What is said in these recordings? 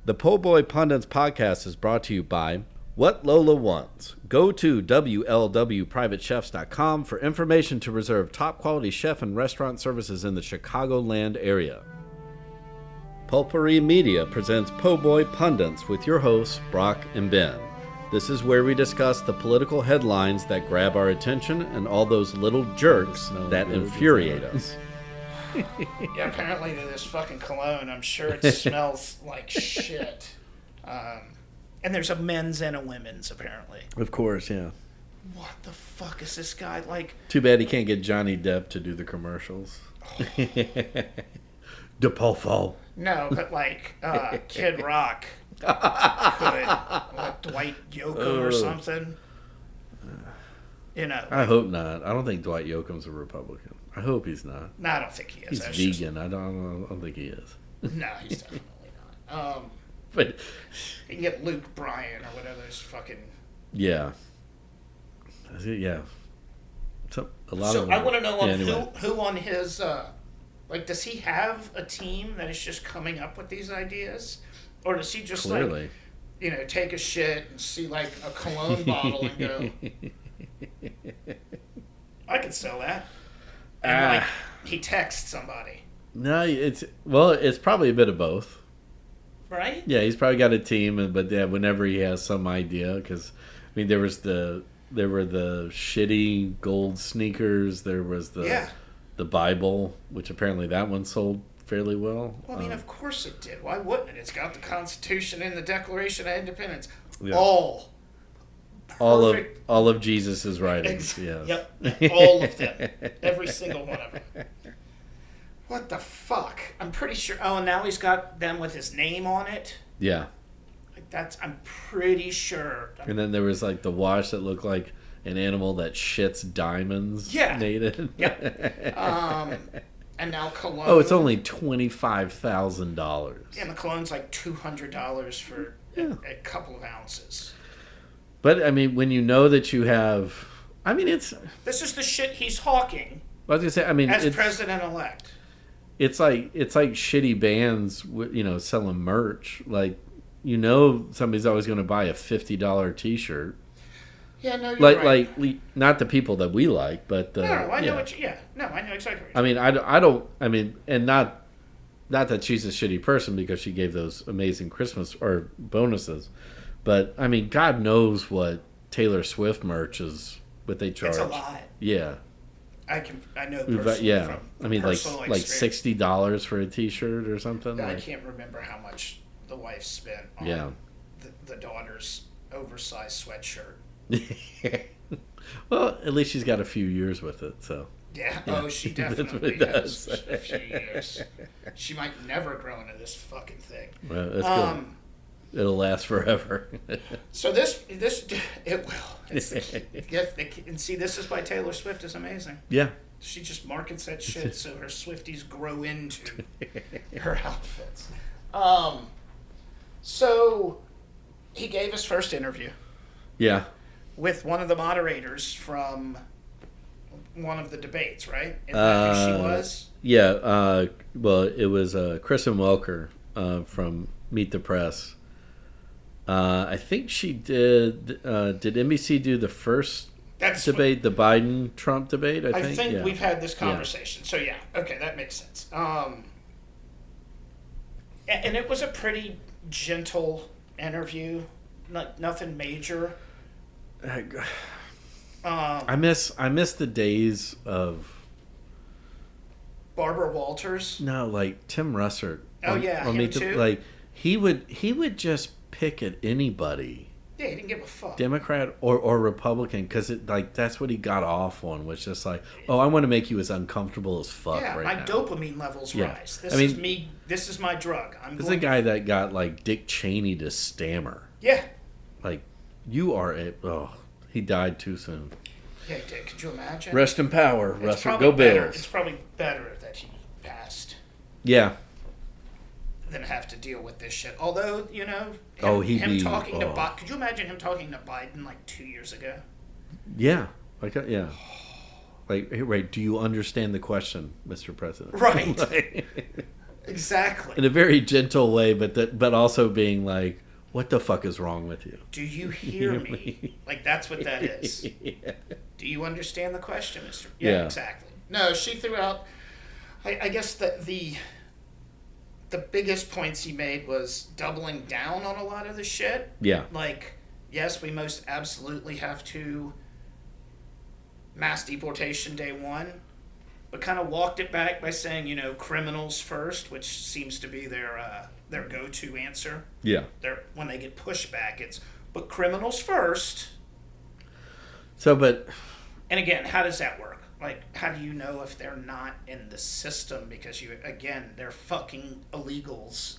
The Po' Boy Pundits podcast is brought to you by What Lola Wants. Go to WLWPrivateChefs.com for information to reserve top quality chef and restaurant services in the Chicagoland area. Pulpery Media presents Po' Boy Pundits with your hosts, Brock and Ben. This is where we discuss the political headlines that grab our attention and all those little jerks that infuriate us. Yeah, apparently this fucking cologne, I'm sure it smells like shit. And there's a men's and a women's, apparently. Of course, yeah. What the fuck is this guy like? Too bad he can't get Johnny Depp to do the commercials. DePolfo. No, but like Kid Rock could, like Dwight Yoakam or something. You know. I hope not. I don't think Dwight Yoakam's a Republican. I hope he's not. No, I don't think he is. He's vegan. I don't think he is. No, he's definitely not. But you can get Luke Bryan or whatever his fucking. Yeah. Yeah. So I want to know who on his like, does he have a team that is just coming up with these ideas, or does he just like, you know, take a shit and see like a cologne bottle and go, I could sell that. And like, he texts somebody. No, it's probably a bit of both. Right? Yeah, he's probably got a team, but yeah, whenever he has some idea, because I mean, there were the shitty gold sneakers. There was the Bible, which apparently that one sold fairly well. Well, I mean, of course it did. Why wouldn't it? It's got the Constitution and the Declaration of Independence. Yeah. All of Jesus' writings. Yeah. Yep. All of them. Every single one of them. What the fuck? I'm pretty sure. Oh, and now he's got them with his name on it. Yeah. Like I'm pretty sure. And then there was like the watch that looked like an animal that shits diamonds. Yeah. Native. Yep. And now cologne. Oh, it's only $25,000. Yeah, and the cologne's like $200 for a couple of ounces. But I mean, when you know that you have, I mean, this is the shit he's hawking. I was gonna say, I mean, as president-elect. It's like shitty bands, selling merch. Like, somebody's always going to buy a $50 T-shirt. Yeah, no, you're right. Like not the people that we like, but I know what you. Yeah, no, I know exactly. I mean, I don't. I mean, and not that she's a shitty person because she gave those amazing Christmas or bonuses, but I mean, God knows what Taylor Swift merch is. What they charge. It's a lot. Yeah. I know personally from I mean, like $60 for a T-shirt or something. I can't remember how much the wife spent on the daughter's oversized sweatshirt. Well, at least she's got a few years with it, so. Yeah. Oh, she definitely has a few years. She might never grow into this fucking thing. Well, that's good. It'll last forever. So it will. And see, this is why Taylor Swift is amazing. Yeah. She just markets that shit so her Swifties grow into her outfits. So he gave his first interview. Yeah. With one of the moderators from one of the debates, right? Isn't that who she was? Yeah. Well, it was Kristen Welker from Meet the Press. I think she did. Did NBC do the first debate, the Biden-Trump debate? I think we've had this conversation. Yeah. So yeah, okay, that makes sense. And it was a pretty gentle interview, nothing major. I miss the days of Barbara Walters. No, like Tim Russert. Oh yeah, him too. Like he would just pick at anybody. Yeah, he didn't give a fuck. Democrat or Republican, because that's what he got off on, was just like, oh, I want to make you as uncomfortable as fuck right now. Yeah, my dopamine levels rise. This is my drug. This is a guy that got like Dick Cheney to stammer. Yeah. Like, he died too soon. Yeah, he did. Could you imagine? Rest in power. Go Bills. It's probably better that he passed. Yeah. Than have to deal with this shit. Although, could you imagine him talking to Biden like 2 years ago? Yeah. Like, yeah. Like, right, do you understand the question, Mr. President? Right. Exactly. In a very gentle way, but also being like, what the fuck is wrong with you? Do you hear me? Like, that's what that is. Yeah. Do you understand the question, Mr.? Yeah, exactly. No, she threw out, I guess that the biggest points he made was doubling down on a lot of the shit. Yeah. Like, yes, we most absolutely have to mass deportation day one, but kind of walked it back by saying, criminals first, which seems to be their go-to answer. Yeah. When they get pushback, but criminals first. So, but... And again, how does that work? Like, how do you know if they're not in the system? Because they're fucking illegals.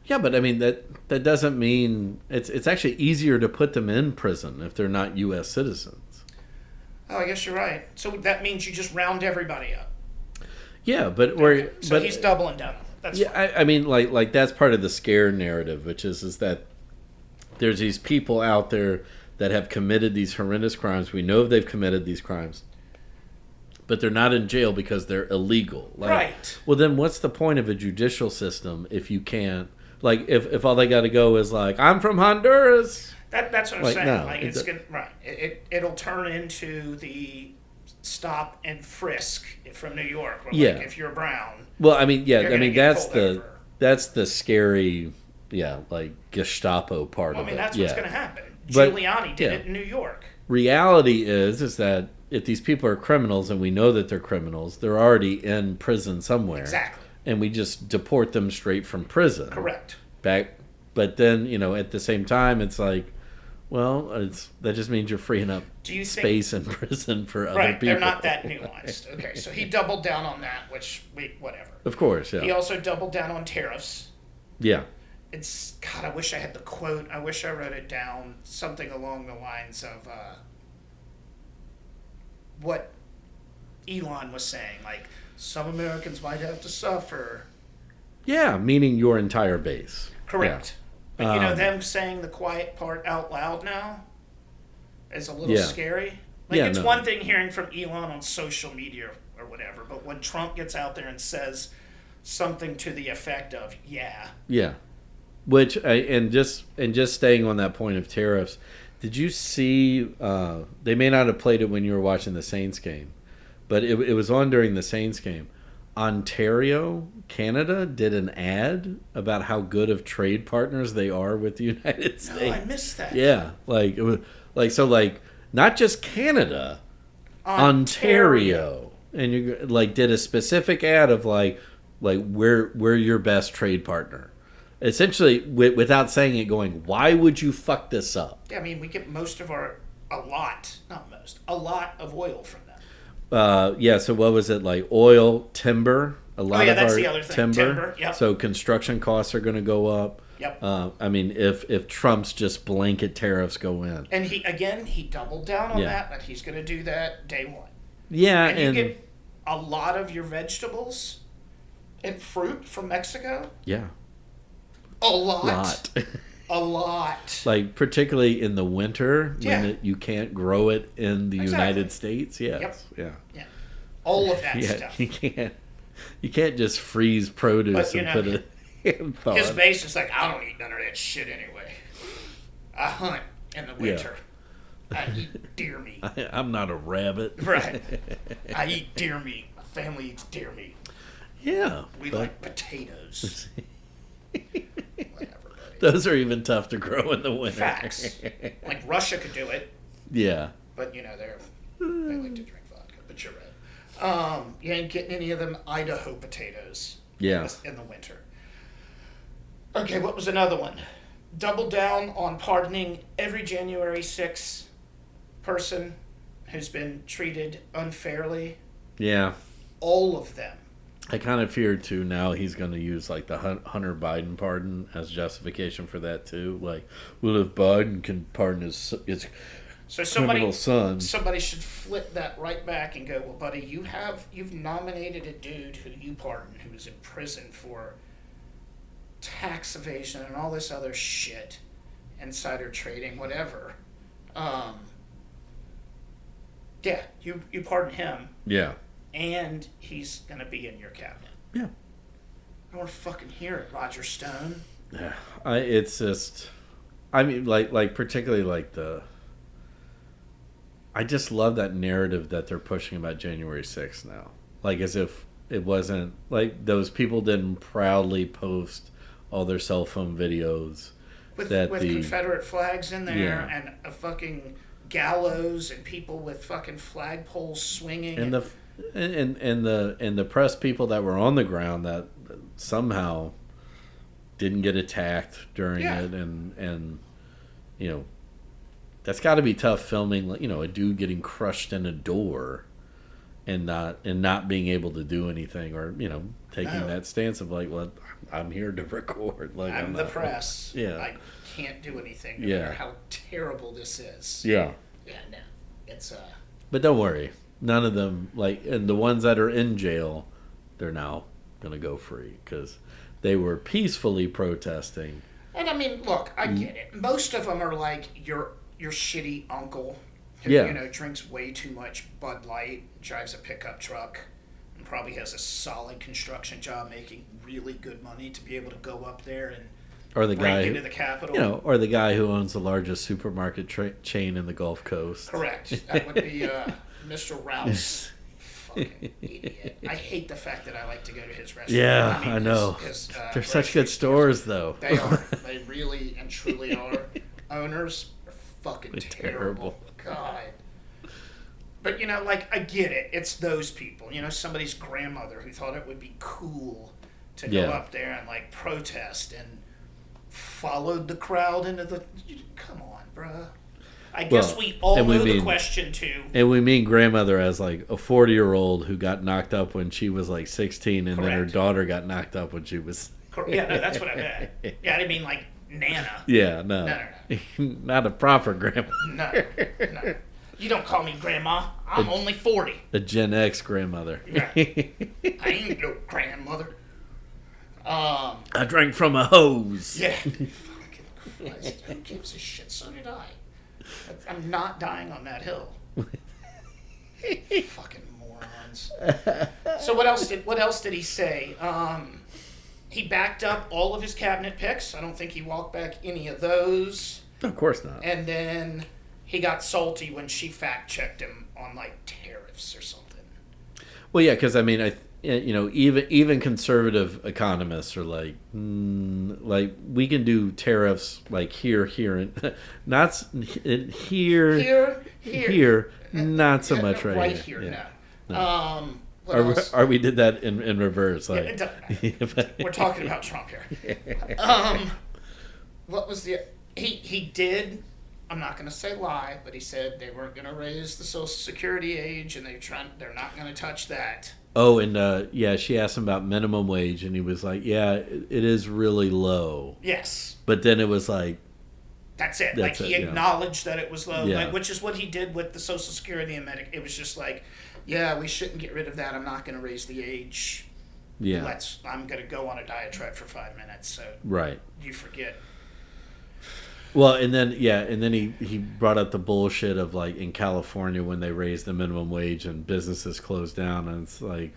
Yeah, but I mean, that doesn't mean... It's actually easier to put them in prison if they're not U.S. citizens. Oh, I guess you're right. So that means you just round everybody up. Yeah, but... Okay. So he's doubling down on it. That's fine. I mean, like that's part of the scare narrative, which is that there's these people out there that have committed these horrendous crimes. We know they've committed these crimes. But they're not in jail because they're illegal. Right. Well, then what's the point of a judicial system if you can't... Like, if all they got to go is like, I'm from Honduras... That's what I'm saying. No, like it's gonna, right. It'll turn into the stop and frisk from New York. Where, like, if you're brown. Well, I mean, yeah. I mean, that's the scary, like Gestapo part of it. I mean, that's what's going to happen. Giuliani did it in New York. Reality is that if these people are criminals and we know that they're criminals, they're already in prison somewhere. Exactly. And we just deport them straight from prison. Correct. But then, at the same time, it's like, well, that just means you're freeing up space in prison for other people. They're not that nuanced. Okay, so he doubled down on that, which, whatever. Of course, yeah. He also doubled down on tariffs. Yeah. God, I wish I had the quote. I wish I wrote it down. Something along the lines of what Elon was saying. Like, some Americans might have to suffer. Yeah, meaning your entire base. Correct. Yeah. But, them saying the quiet part out loud now is a little scary. Like, it's one thing hearing from Elon on social media or whatever, but when Trump gets out there and says something to the effect of, yeah. Which, and just staying on that point of tariffs, did you see, they may not have played it when you were watching the Saints game, but it was on during the Saints game. Ontario, Canada, did an ad about how good of trade partners they are with the United States. No, I missed that. Yeah, like it was not just Canada, Ontario, and you did a specific ad of like we're your best trade partner. Essentially, without saying it, going, why would you fuck this up? Yeah, I mean, we get a lot of oil from them. So what was it, like oil, timber? A lot of that's our the other thing. Timber, yep. So construction costs are going to go up. Yep. I mean, if Trump's just blanket tariffs go in. And he doubled down on that he's going to do that day one. Yeah. And you get a lot of your vegetables and fruit from Mexico. Yeah. A lot. A lot. Like, particularly in the winter when you can't grow it in the United States. Yes. Yep. Yeah. All of that stuff. You can't just freeze produce and put it in thaw. His base is like, I don't eat none of that shit anyway. I hunt in the winter. Yeah. I eat deer meat. I'm not a rabbit. Right. I eat deer meat. My family eats deer meat. Yeah. We like potatoes. Whatever. Those are even tough to grow in the winter. Facts. Like Russia could do it. Yeah. But they like to drink vodka. But you're right. You ain't getting any of them Idaho potatoes. Yeah. In the winter. Okay, what was another one? Double down on pardoning every January 6th person who's been treated unfairly. Yeah. All of them. I kind of fear, too, now he's going to use, like, the Hunter Biden pardon as justification for that, too. Like, well, if Biden can pardon his criminal son. Somebody should flip that right back and go, well, buddy, you've nominated a dude who you pardoned who was in prison for tax evasion and all this other shit, insider trading, whatever. You pardon him. Yeah. And he's going to be in your cabinet. Yeah. I want to fucking hear it, Roger Stone. Yeah, it's just, I mean, like particularly like I just love that narrative that they're pushing about January 6th now. Like as if it wasn't, like those people didn't proudly post all their cell phone videos. With Confederate flags in there and a fucking gallows and people with fucking flagpoles swinging. And the press people that were on the ground that somehow didn't get attacked during it and you know, that's got to be tough filming, you know, a dude getting crushed in a door and not being able to do anything, or, you know, taking that stance of like, well, I'm here to record. Like I'm the press. Yeah. I can't do anything no matter how terrible this is. Yeah. Yeah, no. It's But don't worry. None of them, like, and the ones that are in jail, they're now going to go free because they were peacefully protesting. And I mean, look, I get it. Most of them are like your shitty uncle who, Yeah. you know, drinks way too much Bud Light, drives a pickup truck, and probably has a solid construction job making really good money to be able to go up there and or the guy into the Capitol. You know, or the guy who owns the largest supermarket chain in the Gulf Coast. Correct. That would be Mr. Rouse. Fucking idiot. I hate the fact that I like to go to his restaurant. Yeah, I mean, I know. His, they're such good stores, though. They are. They really and truly are. Owners are fucking terrible. God. But, you know, like, I get it. It's those people. You know, somebody's grandmother who thought it would be cool to go up there and, like, protest and followed the crowd into the... Come on, bruh. I guess we all know the question, too. And we mean grandmother as, like, a 40-year-old who got knocked up when she was, like, 16, and then her daughter got knocked up when she was... Yeah, no, that's what I meant. Yeah, I didn't mean, like, Nana. Yeah, no. Not a proper grandma. No. You don't call me grandma. I'm only 40. A Gen X grandmother. Yeah. I ain't no grandmother. I drank from a hose. Yeah. Fucking Christ. Who gives a shit? So did I. I'm not dying on that hill. Fucking morons. So what else did he say? He backed up all of his cabinet picks. I don't think he walked back any of those. Of course not. And then he got salty when she fact-checked him on, like, tariffs or something. Well, yeah, because, I mean, you know, even conservative economists are like, we can do tariffs, like, here, and not here, not so much right here. No. Or we did that in reverse. Like, we're talking about Trump here. What was he did? I'm not going to say lie, but he said they weren't going to raise the Social Security age, and they're not going to touch that. Oh, and she asked him about minimum wage, and he was like, "Yeah, it is really low." Yes. But then it was like, that's it. Like he acknowledged that it was low, like, which is what he did with the Social Security and Medicaid. It was just like, yeah, we shouldn't get rid of that. I'm not going to raise the age. Yeah. I'm going to go on a diatribe for 5 minutes. So right. You forget. Well, and then he brought up the bullshit of, like, in California when they raised the minimum wage and businesses closed down, and it's like,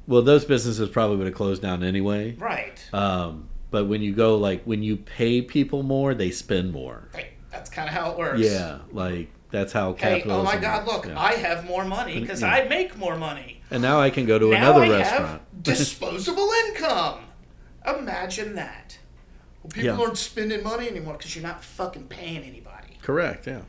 well, those businesses probably would have closed down anyway. Right. But when you go, like, when you pay people more, they spend more. Right. That's kind of how it works. Yeah, like, that's how capitalism. Hey, oh my God! Look, I have more money because I make more money. And now I can go to another restaurant. Have disposable income. Imagine that. Well, people aren't spending money anymore because you're not fucking paying anybody. Correct. Yeah.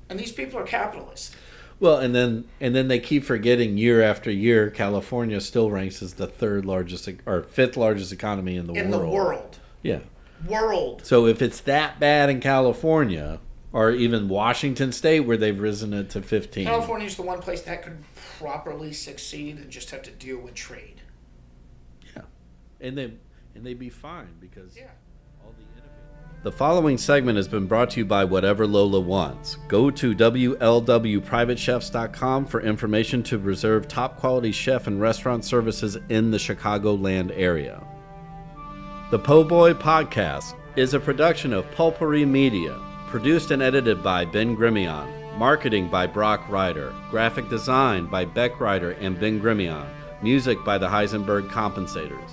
And these people are capitalists. Well, and then they keep forgetting year after year, California still ranks as the third largest or fifth largest economy in the world. In the world. Yeah. World. So if it's that bad in California, or even Washington State, where they've risen it to 15. California is the one place that could properly succeed and just have to deal with trade. Yeah, and they'd be fine because all the innovators. The following segment has been brought to you by Whatever Lola Wants. Go to WLWPrivateChefs.com for information to reserve top quality chef and restaurant services in the Chicagoland area. The Po' Boy Podcast is a production of Pulpery Media. Produced and edited by Ben Grimion. Marketing by Brock Ryder. Graphic design by Beck Ryder and Ben Grimion. Music by the Heisenberg Compensators.